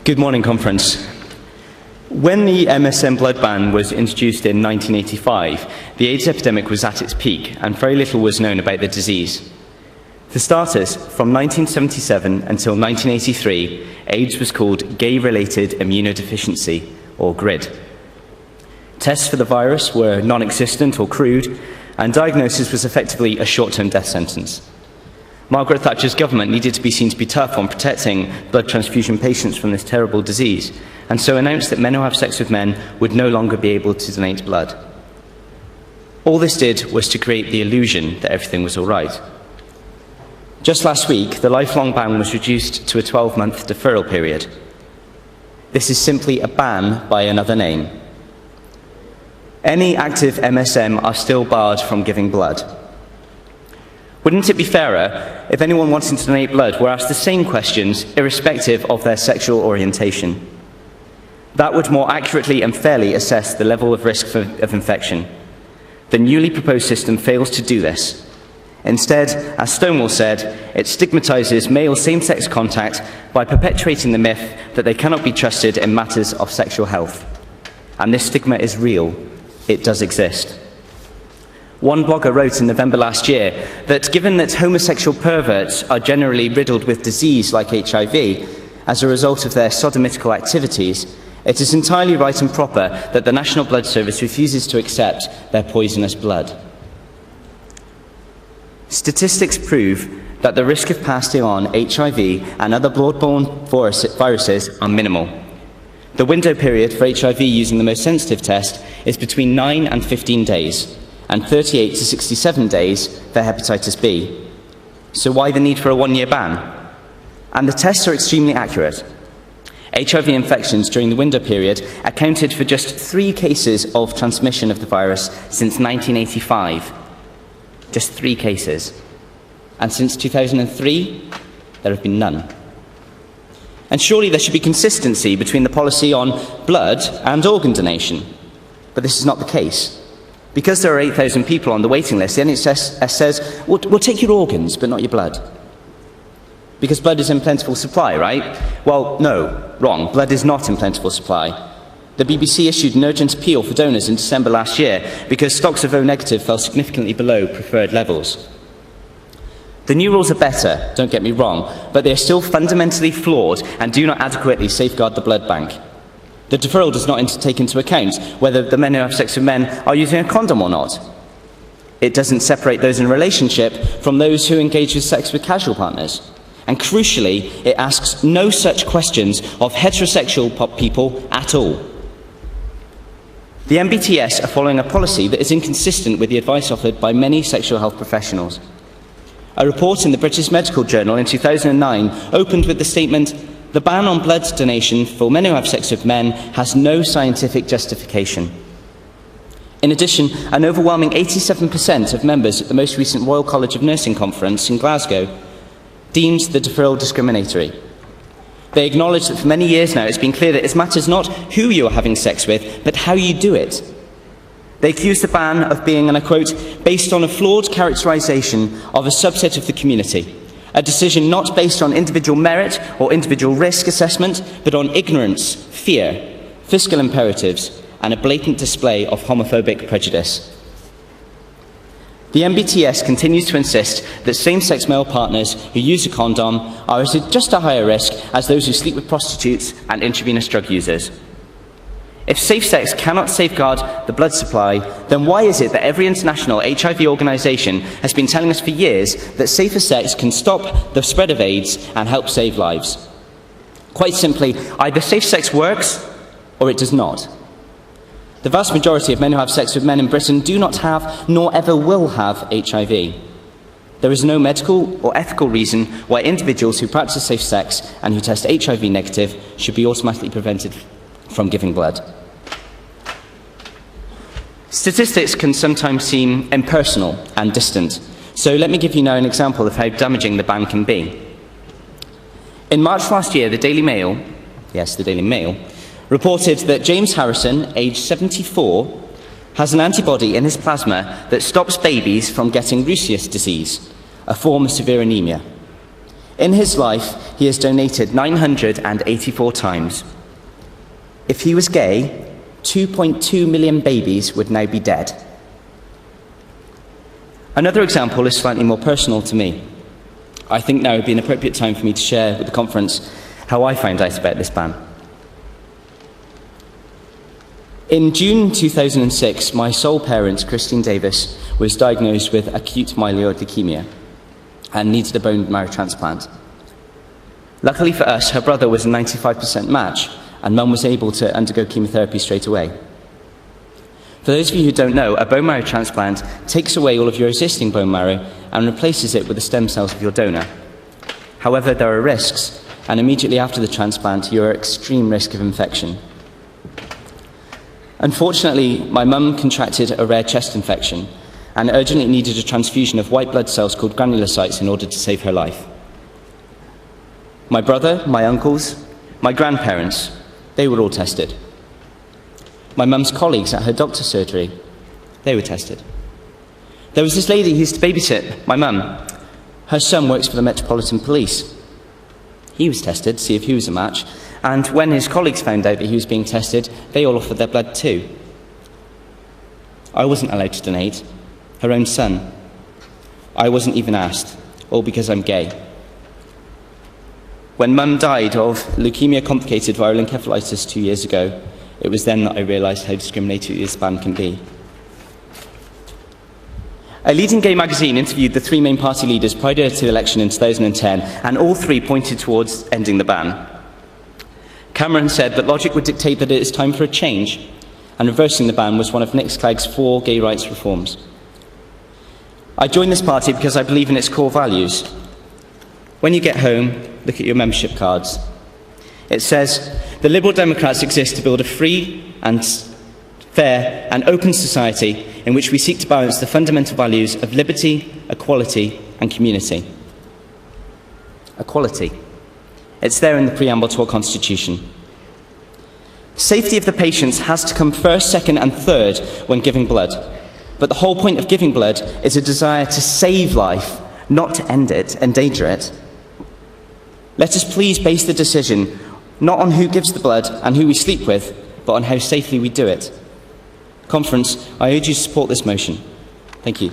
Good morning, Conference. When the MSM blood ban was introduced in 1985, the AIDS epidemic was at its peak and very little was known about the disease. For starters, from 1977 until 1983, AIDS was called gay-related immunodeficiency, or GRID. Tests for the virus were non-existent or crude, and diagnosis was effectively a short-term death sentence. Margaret Thatcher's government needed to be seen to be tough on protecting blood transfusion patients from this terrible disease, and so announced that men who have sex with men would no longer be able to donate blood. All this did was to create the illusion that everything was all right. Just last week, the lifelong ban was reduced to a 12-month deferral period. This is simply a ban by another name. Any active MSM are still barred from giving blood. Wouldn't it be fairer if anyone wanting to donate blood were asked the same questions, irrespective of their sexual orientation? That would more accurately and fairly assess the level of risk of infection. The newly proposed system fails to do this. Instead, as Stonewall said, it stigmatizes male same-sex contact by perpetuating the myth that they cannot be trusted in matters of sexual health. And this stigma is real. It does exist. One blogger wrote in November last year that given that homosexual perverts are generally riddled with disease like HIV as a result of their sodomitical activities, it is entirely right and proper that the National Blood Service refuses to accept their poisonous blood. Statistics prove that the risk of passing on HIV and other blood-borne viruses are minimal. The window period for HIV using the most sensitive test is between 9 and 15 days, and 38 to 67 days for hepatitis B. So why the need for a one-year ban? And the tests are extremely accurate. HIV infections during the window period accounted for just 3 cases of transmission of the virus since 1985. Just 3 cases. And since 2003, there have been none. And surely there should be consistency between the policy on blood and organ donation. But this is not the case. Because there are 8,000 people on the waiting list, the NHS says, we'll take your organs, but not your blood. Because blood is in plentiful supply, right? Well, no, wrong. Blood is not in plentiful supply. The BBC issued an urgent appeal for donors in December last year because stocks of O-negative fell significantly below preferred levels. The new rules are better, don't get me wrong, but they are still fundamentally flawed and do not adequately safeguard the blood bank. The deferral does not take into account whether the men who have sex with men are using a condom or not. It doesn't separate those in a relationship from those who engage with sex with casual partners. And crucially, it asks no such questions of heterosexual people at all. The MBTS are following a policy that is inconsistent with the advice offered by many sexual health professionals. A report in the British Medical Journal in 2009 opened with the statement, "The ban on blood donation for men who have sex with men has no scientific justification." In addition, an overwhelming 87% of members at the most recent Royal College of Nursing Conference in Glasgow deemed the deferral discriminatory. They acknowledge that for many years now it's been clear that it matters not who you are having sex with, but how you do it. They accuse the ban of being, and I quote, "based on a flawed characterisation of a subset of the community. A decision not based on individual merit or individual risk assessment, but on ignorance, fear, fiscal imperatives, and a blatant display of homophobic prejudice." The MBTS continues to insist that same-sex male partners who use a condom are at just a higher risk as those who sleep with prostitutes and intravenous drug users. If safe sex cannot safeguard the blood supply, then why is it that every international HIV organisation has been telling us for years that safer sex can stop the spread of AIDS and help save lives? Quite simply, either safe sex works or it does not. The vast majority of men who have sex with men in Britain do not have, nor ever will have, HIV. There is no medical or ethical reason why individuals who practice safe sex and who test HIV negative should be automatically prevented from giving blood. Statistics can sometimes seem impersonal and distant, so let me give you now an example of how damaging the ban can be. In March last year, the Daily Mail, yes, the Daily Mail, reported that James Harrison, aged 74, has an antibody in his plasma that stops babies from getting Rusius disease, a form of severe anemia. In his life, he has donated 984 times. If he was gay, 2.2 million babies would now be dead. Another example is slightly more personal to me. I think now would be an appropriate time for me to share with the conference how I found out about this ban. In June 2006, my sole parent, Dij Davies, was diagnosed with acute myeloid leukemia and needed a bone marrow transplant. Luckily for us, her brother was a 95% match, and Mum was able to undergo chemotherapy straight away. For those of you who don't know, a bone marrow transplant takes away all of your existing bone marrow and replaces it with the stem cells of your donor. However, there are risks, and immediately after the transplant, you're at extreme risk of infection. Unfortunately, my mum contracted a rare chest infection and urgently needed a transfusion of white blood cells called granulocytes in order to save her life. My brother, my uncles, my grandparents, they were all tested. My mum's colleagues at her doctor's surgery, they were tested. There was this lady who used to babysit my mum. Her son works for the Metropolitan Police. He was tested to see if he was a match, and when his colleagues found out that he was being tested, they all offered their blood too. I wasn't allowed to donate. Her own son. I wasn't even asked, all because I'm gay. When Mum died of leukemia-complicated viral encephalitis 2 years ago, it was then that I realised how discriminatory this ban can be. A leading gay magazine interviewed the three main party leaders prior to the election in 2010, and all three pointed towards ending the ban. Cameron said that logic would dictate that it is time for a change, and reversing the ban was one of Nick Clegg's 4 gay rights reforms. I joined this party because I believe in its core values. When you get home, look at your membership cards. It says, the Liberal Democrats exist to build a free and fair and open society in which we seek to balance the fundamental values of liberty, equality and community. Equality. It's there in the preamble to our Constitution. Safety of the patients has to come first, second and third when giving blood. But the whole point of giving blood is a desire to save life, not to end it, endanger it. Let us please base the decision not on who gives the blood and who we sleep with, but on how safely we do it. Conference, I urge you to support this motion. Thank you.